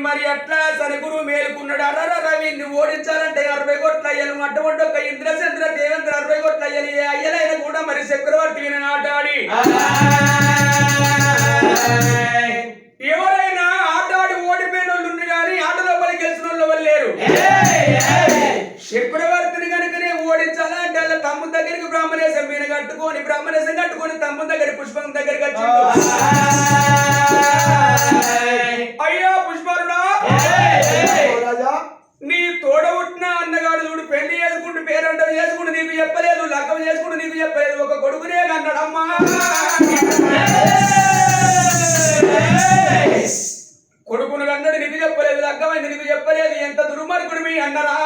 మరి అట్లా సరిగురు మేలుకున్నాడు. రవిని ఓడించాలంటే 60 కోట్ల అయ్యలు అటువంటి ఒక ఇంద్రచంద్ర దేవేంద్ర 60 కోట్ల అయ్యలు ఏ అయ్యలైనా కూడా మరి చక్రవర్తి విని ఆటాడి ఎవరైనా ఆటాడి ఓడిపోయిన వాళ్ళు కానీ ఆట లోపల గెలిచిన వాళ్ళు లేరు. చక్రవర్తిని కనుకనే ఓడించాలంటే వాళ్ళ తమ్ముడు దగ్గరికి బ్రాహ్మణేశం మీద కట్టుకొని తమ్ముడు దగ్గర పుష్పం దగ్గరికి వచ్చిండు. అయ్యా పుష్పరుడా, నీ తోడబుట్టిన అన్నగాడు చూడు పెళ్లి చేసుకుంటూ పేరంటం చేసుకుంటూ నీకు చెప్పలేదు, లగ్గం చేసుకుంటూ నీకు చెప్పలేదు, ఒక కొడుకునే అన్నాడమ్మా. కొడుకును అన్నాడు నీకు చెప్పలేదు, లగ్గమైంది నీకు చెప్పలేదు, ఎంత దుర్మార్గుడు మీ అన్నరా.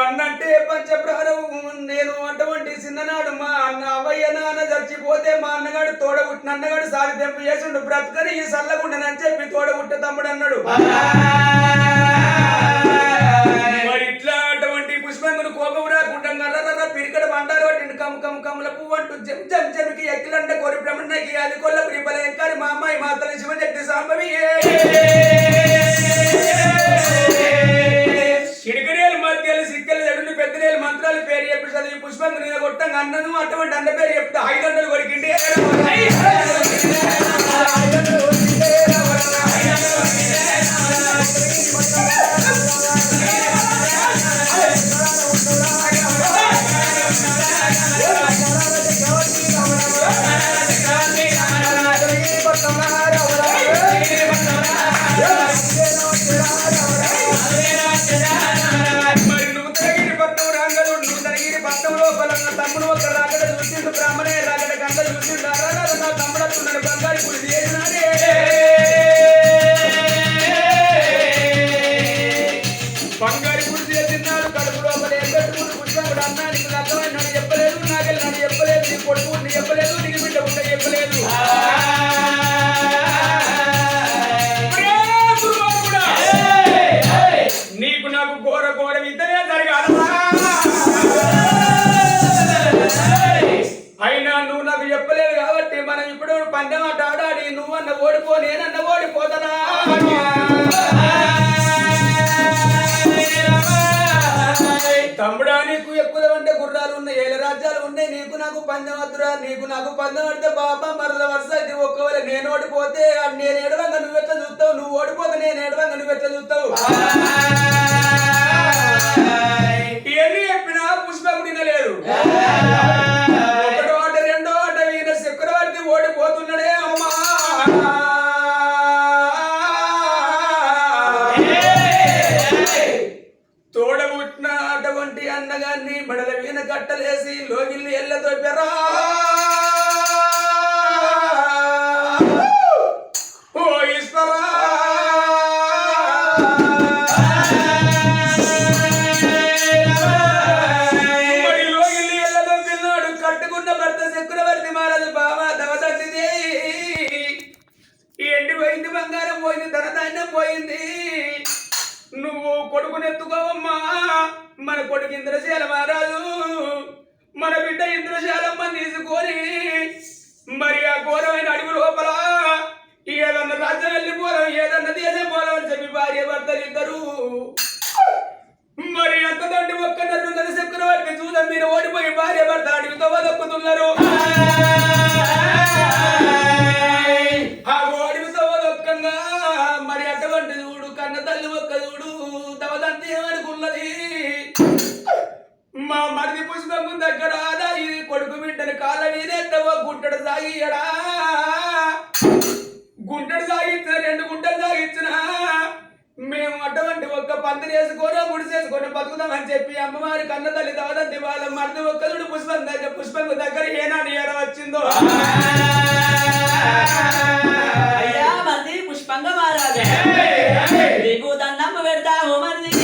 అన్నంటే పంచప్రాణం. నేను అటువంటి చిన్ననాడు మా అన్న అవయ్య నాన్న చచ్చిపోతే మా అన్నగాడు తోడబుట్టిన అన్నగాడు సారి తెంపు చేసిండు, బ్రతకని ఈ సల్లగుండనని చెప్పి తోడబుట్ట తమ్ముడు అన్నాడు. మరి ఇట్లా అటువంటి పుష్పంగును కోపం రాకుండా పిరికడ బండారు పట్టిండు. కమ్ముల పువ్వు అంటూ చెమికి ఎక్కిలంట కోరి బ్రహ్మణకి అది కొల్ల ప్రిపల ఎక్కాలి మా అమ్మాయి మా తల్లి శివశక్తి సాంబవి చిడికరేలు మధ్యలు సిక్కలు జడులు పెద్దలేలు మంత్రాలు పేరు చెప్పి చదివి పుష్పంగు నేను కొట్టంగా అన్నను అటువంటి అన్న పేరు చెప్తే 500 కొడికిండి. తమ్ముడు ఒక రాగడ చూసిండు, బ్రాహ్మణే రాగడ గంట చూసిండు. నా తమ్ముడు అట్టున్నాడు బంగారు పులిసి చేసినాడే. బంగారు పులిసి చేసినాడు, కడుపు లోపల ఎగ్గట్టుకుంటూ పుష్పంగుడు అన్నా నీకు లగ్గమని నన్ను చెప్పలేదు, నాకెళ్ళి నన్ను చెప్పలేదు, నీ కొడుకు చెప్పలేదు, నీకు బిడ్డ ఉంటే చెప్పలేదు. నీకు నాకు ఘోర ఇద్దరే జరగాలరా. అయినా నువ్వు నాకు చెప్పలేదు కాబట్టి మనం ఇప్పుడు పందెం ఆట ఆడాడి నువ్వన్న ఓడిపో నేనన్న ఓడిపోతానా. తమ్ముడా నీకు ఎక్కువ అంటే గుర్రాలు ఉన్నాయి, 7 రాజ్యాలు ఉన్నాయి, నీకు నాకు పందెం వద్దురా. నీకు నాకు పందెం ఆడితే బాబా మరల వరుస అయితే ఒక్కవేళ నేను ఓడిపోతే నేను ఏడవంగా నువ్వెట్లా చూస్తావు, నువ్వు ఓడిపోతే నేను ఏడవంగా నువ్వెట్లా చూస్తావు. ఇవన్నీ చెప్పినా పుష్పకుడు వినలేదు. ఒకటో ఆట రెండో ఆట ఈయన చక్రవర్తి ఓడిపోతున్నాడే అమ్మా. తోడబుట్టిన అటువంటి అన్నగాన్ని బడల వీణ కట్టలేసి లోగిల్ని ఎల్లతో పెరా ఓ ఈశ్వరా. కట్టుకున్న భర్త చక్రవర్తి మహారాజు బాబా దవదండిది ఎండిపోయింది, బంగారం పోయింది, ధనధాన్యం పోయింది. నువ్వు కొడుకునెత్తుకోవమ్మా. మన కొడుకు ఇంద్రశాల మహారాజు మన బిడ్డ ఇంద్రశాలమ్మ తీసుకొని మరి ఆ ఘోరమైన అడుగు లోపల ఏదన్నా రాజ్యం వెళ్ళిపోదాం, ఏదన్నా దేశం పోదాం అని చెప్పి భార్య భర్తలు ఇద్దరు మరి ఎంత దండి ఒక్కన్నట్టున్నది. చక్రవర్తి చూద్దాం మీరు ఓడిపోయి భార్య భర్త అడుగుతో వదక్కుతున్నారు. ఆ అడుగుతో వదక్కంగా మరి అటువంటి చూడు కన్న తల్లి ఒక్క చూడు తవదంతి ఏమనుకున్నది. మా మరిది పుష్పం దగ్గర ఈ కొడుకు బిడ్డని కాళ్ళ మీదెత్తవ గుంటడు సాగియడా. గుంటడు సాగించిన 2 గుంటలు సాగించిన మేము అటువంటి ఒక్క పందిరి వేసుకోరా గుడిసేసుకొని బతుకుతామని చెప్పి అమ్మవారి కన్న తల్లి దవదంతి వాళ్ళ మరిది ఒక్కదుడు పుష్పం దగ్గర ఏనాడు ఏడ వచ్చిందో. అయ్యా మరిది పుష్పంగ మహారాజా నీకు దండం పెడతావు మరిది,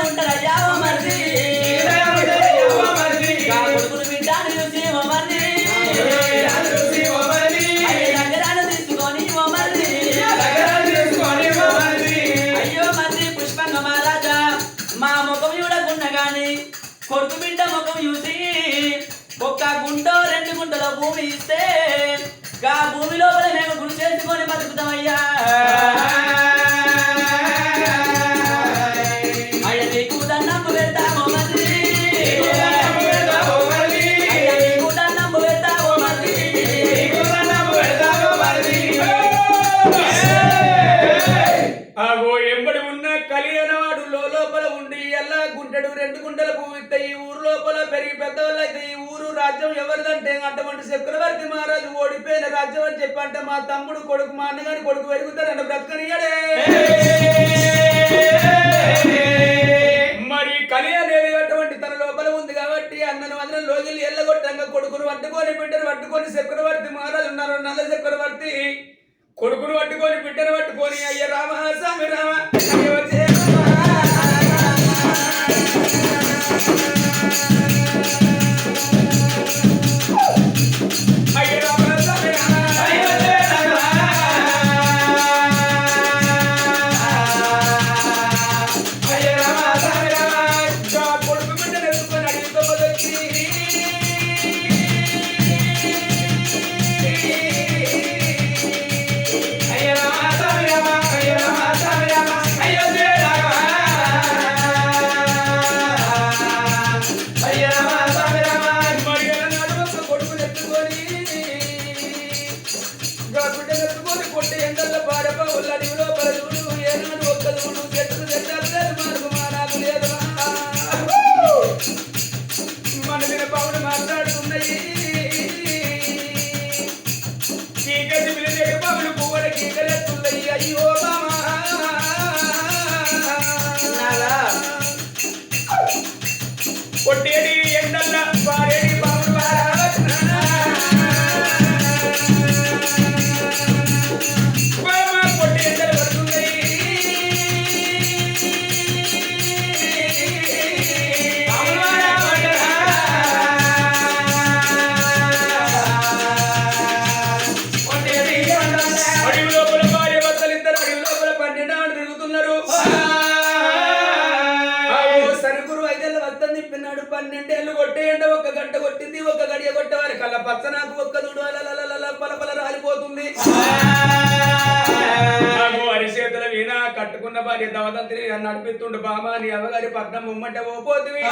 ఉంటదయ్యా మరిది. అని కొడుకు బిడ్డ ముఖం చూసి ఒక్క గుంట 2 గుంటల భూమి ఇస్తే ఆ భూమి లోపల మేము గుడి చేసుకొని బతుకుతామయ్యా. అయ్య నీకు దండము పెడతామో మంది, అయ్య నీకు దండము పెడతామో మంది. ఆగో ఎంబడి ఉన్న కలియనవాడు లోపల ఉండి ఎలా గుంటెడు 2 గుంటల భూమి ఇస్తే ఈ ఊరు లోపల పెరిగి పెద్దవాళ్ళు అయితే ఈ ఊరు రాజ్యం ఎవరిదంటే అటువంటి చక్రవర్తి మహారాజు ఓడిపోయిన రాజ్యం అని చెప్పంటే మా తమ్ముడు కొడుకు మా అన్నగారి కొడుకు పెరుగుతారన్న బ్రతకనియడే. మరి కలి అనేది అటువంటి తన లోపల ఉంది కాబట్టి అన్నను అందరం లోగిలి ఎల్లగొట్టంగా కొడుకును పట్టుకొని బిడ్డను పట్టుకొని చక్రవర్తి మహారాజు ఉన్నారు. నల్ల చక్రవర్తి కొడుకును పట్టుకొని బిడ్డను పట్టుకొని అయ్య రామ స్వామి రామ అయ్య వచ్చే అయ్య రామ స్వామి రామ అయ్య వచ్చే అయ్య రామ స్వామి రామ కొడుకు బిడ్డను ఎత్తుకొని అడిగితో వచ్చి కొట్టి ఎండల్లో పాడపవులు అడివిలో పరదుడు ఏనాడు ఒక్క దూడు చెట్టులు చెట్టాలు మార్పు మానాలు లేదు మన మీద పౌడు మాట్లాడుతున్నాయి. చీకటి పిలిచేటి పౌలు పువ్వుల కీకలెత్తున్నాయి. అయ్యో బామా కొట్టేటి ఎండల్లో పాడేటి పౌడు కొట్టి ఎండలు పడుతున్నాయి. అడవి లోపల భార్య భర్తలు ఇద్దరు అడవి లోపల 12 ఆడు తిరుగుతున్నారు. సరుకురు 5 ఏళ్ళ వస్తం తిప్పినాడు. 12 ఏళ్ళు కొట్టే ఎండ 1 గంట కొట్టింది. 1 గడియ కొట్టేవారి కల్లా పచ్చ నాకు ఒక్క దూడు అలల పలపల రాలిపోతుంది. అరిచేతుల వీణ కట్టుకున్న భార్య దవదంతిని నడిపిస్తుండు. బామా నీ అవ్వగారి పట్నం బొమ్మంటే ఓపోతివి,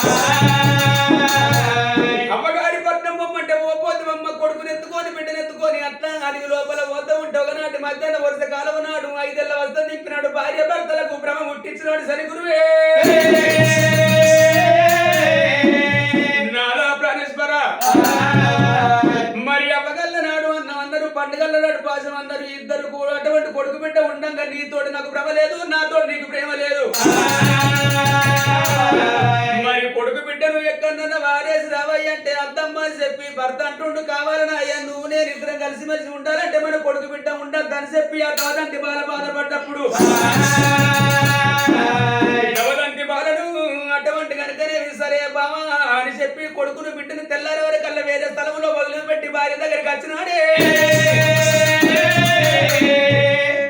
అమ్మగారి పట్నం బొమ్మంటే ఓపోతివి. అమ్మ కొడుకుని ఎత్తుకొని బిడ్డను ఎత్తుకొని అట్లా అడిగి లోపల పోతూ ఉంటే ఒకనాటి మధ్యాహ్నం వరుస కాలం నాడు 5 ఏళ్ళ వస్తం నింపినాడు. భార్య భర్తలకు భ్రమ ముట్టించినాడు సరి గురువే. నాదా ప్రాణేశ్వర మరి అవ్వగల్ల నాడు అందరూ పండుగల నాడు పాసం అందరూ ఇద్దరు కూడా అటువంటి కొడుకు బిడ్డ ఉండంగా నీతోటి నాకు భ్రమ లేదు, నాతో నీకు ప్రేమ లేదు. మరి కొడుకు బిడ్డను ఎక్కడన్నా వారేసి రావయ్య అంటే అద్దమ్మ చెప్పి భర్త అంటుండు కావాలని అయ్యా నువ్వు నేను ఇద్దరం కలిసిమెలిసి ఉండాలంటే మన కొడుకు బిడ్డ ఉండద్దని చెప్పి ఆ దవదంతి బాధపడ్డప్పుడు దవదంతి బాలను అటువంటి కనుకనే సరే బావా అని చెప్పి కొడుకును బిడ్డను తెల్లారి వరకల్లా వేరే స్థలంలో వదిలిపెట్టి భార్య దగ్గరికి వచ్చినాడే.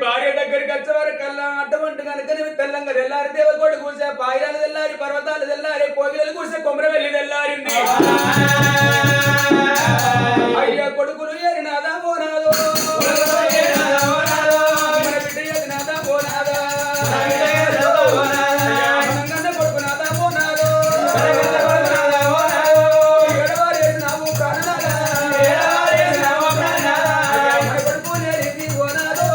భార్య దగ్గరికి వచ్చే వరకల్లా అటువంటి కనుకనే తెల్లంగా తెల్లారి దేవకోటి కూర్చే పాయిరాలు తెల్లారి పర్వతాలు తెల్లారి కోగిలలు కూర్చే కొమరవెల్లి తెల్లారింది. అయ్యా కొడుకులు ఏరి నాదా పోనాదో మన బిడ్డ ఏది నాదా పోనాదా కొడుకు నాదా పోనాదో ఎడవారు ఏది నావు ప్రాణనాదా మన కొడుకు నేరిది పోనాదో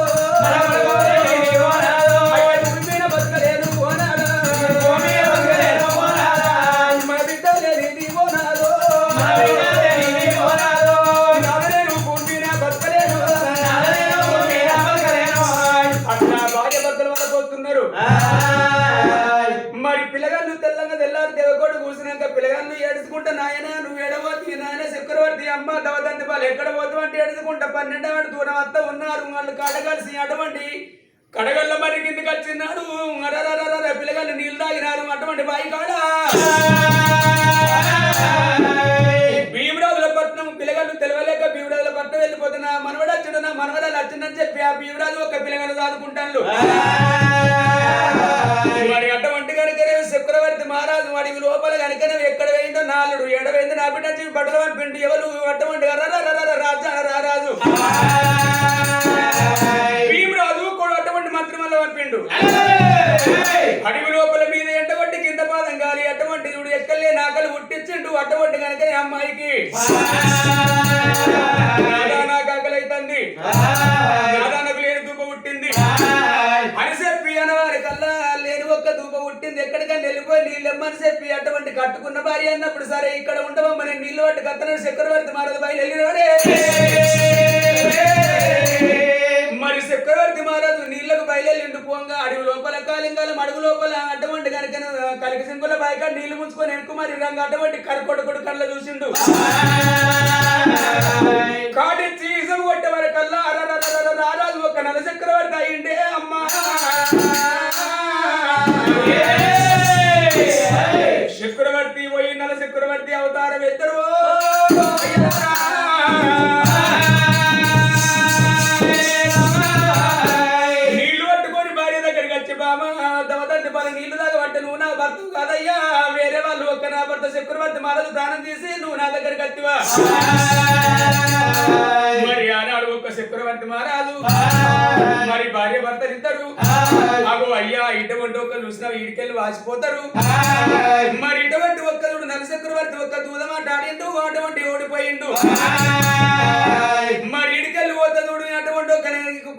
భూమిపైన బతకలేదు పోనాడా మన బిడ్డ లేనిది పోనాదో నాదలేను భూమిపైన బతకలేను అట్లా భార్య భర్తలు వాళ్ళకు వస్తున్నారు. మరి పిల్లగాళ్ళు తెల్లంగా తెల్లారి దేవకోడు కూర్చున్నాక పిల్లగాళ్ళు ఏడుచుకుంటా నాయన నువ్వు ఎడబోతు నాయన చక్రవర్తి అమ్మ దవదంతి వాళ్ళు ఎక్కడ పోతు అంటే ఏడుచుకుంటా 12 ఆడు దూరం వద్ద ఉన్నారు. వాళ్ళు కడగలిసి అటువంటి కడగళ్ళ మరి కిందకి వచ్చినాడు. పిల్లగాళ్ళు నీళ్ళు తాగినారు అటువంటి బాయి కాడ భీమరాజుల పట్నం పిల్లగాళ్ళు తెలవలేక భీమరాజుల పట్నం వెళ్ళిపోతున్నా మనవడు వచ్చిన నా మనవరాలు వచ్చిందని చెప్పి ఆ భీమరాజు ఒక పిల్లగాళ్ళు చదువుకుంటాను. మరి అటువంటి కనుక చక్రవర్తి మహారాజు వాడికి లోపల కనుక నువ్వు ఎక్కడ వేయిందో నాలుడు ఎడవేంది నా బిడ్డ వచ్చి బట్టలు పంపిండు ఎవరు అటువంటి రాజు భీమరాజు కూడా అటువంటి మంత్రి మళ్ళీ పంపిండు అడవి లోపల మీద ఎటువంటి కింద పాదం గాలి అటువంటి చూడు ఎక్కలే నాకలు పుట్టించిండు అటువంటి కనుక అమ్మాయికి నాకు ఆకలైతుంది నాకు లేని దూప పుట్టింది అని చెప్పి అనవారి కల్లా లేని ఒక్క దూప పుట్టింది ఎక్కడికన్నా వెళ్ళిపోయి నీళ్ళెమ్మని చెప్పి అటువంటి కట్టుకున్న భార్య అన్నప్పుడు సరే ఇక్కడ ఉండవమ్మ నేను నీళ్ళు పట్టి కత్తనాడు చక్రవర్తి మహారాజు బయలు వెళ్ళినాడే మరి చక్రవర్తి మహారాజు నీళ్లకు బయలుదేరిండు పోంగా అడవి లోపల కాలింగాలం అడుగు లోపల అటువంటి కనుక కలికి సింగుల బాయిక నీళ్లు ముంచుకొని వెనుక మరి రంగు అటువంటి కరకొడుకుడు కళ్ళ చూసిండు కాడిచ్చి ఇసం కొట్టే వరకల్లా రారాజు ఒక నల చక్రవర్తి అయిండే అమ్మా చక్రవర్తి పోయి నల చక్రవర్తి అవతారం ఎత్తరు నీళ్లు పట్టుకొని భార్య దగ్గరికి వచ్చి బామ దమదండి పలు నీళ్లు దాకా పట్టు నువ్వు నా భర్త కాదయ్యా వేరే వాళ్ళు ఒక్క నా భర్త చక్రవర్తి మహారాజు ప్రాణం తీసి నువ్వు నా దగ్గరికి వచ్చివా మరి ఆనాడు ఒక్క చక్రవర్తి మహారాజు మరి భార్య భర్తలు ఇద్దరు అగో అయ్యా ఇటువంటి ఒక్కరు చూసినా ఈడికెళ్ళి వాసిపోతారు మరి ఇటువంటి ఒక్కరు నల చక్రవర్తి ఒక్క దూదమాట ఆడిండు అటువంటి ఓడిపోయిండు మరి ఇడికెళ్ళి పోతా చూడు అటువంటి ఒక్క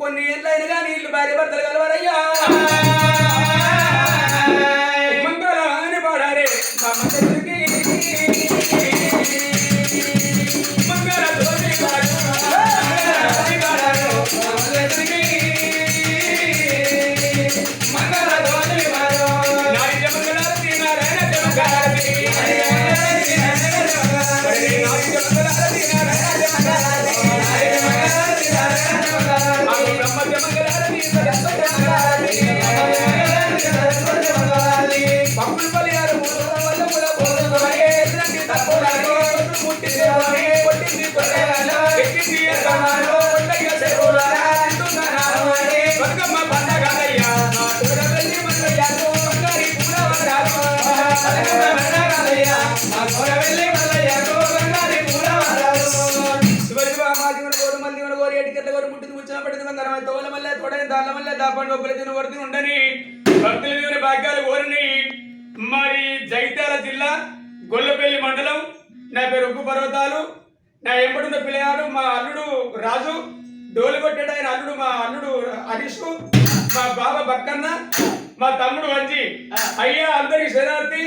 కొన్ని ఏళ్ళైన కానీ వీళ్ళు భార్య భర్తలు కలవారయ్యా మంగళ అని పాడారే మా మందరికి మంగళ ధ్వని మంగళ ధ్వని నాయ మంగళారతి నారాయణ జమకారతి ఉండని భక్తుల దేవుని భాగ్యాలు కోరిని మరి జగిత్యాల జిల్లా గొల్లపల్లి మండలం నా పేరు ఉప్పు పర్వతాలు నా ఎంబడున్న పిల్లగాడు మా అల్లుడు రాజు డోలు కొట్టాడు ఆయన అల్లుడు మా అల్లుడు హరీష్ మా బాబా బక్కన్న మా తమ్ముడు వంజి అయ్యా అందరికి శరణార్థి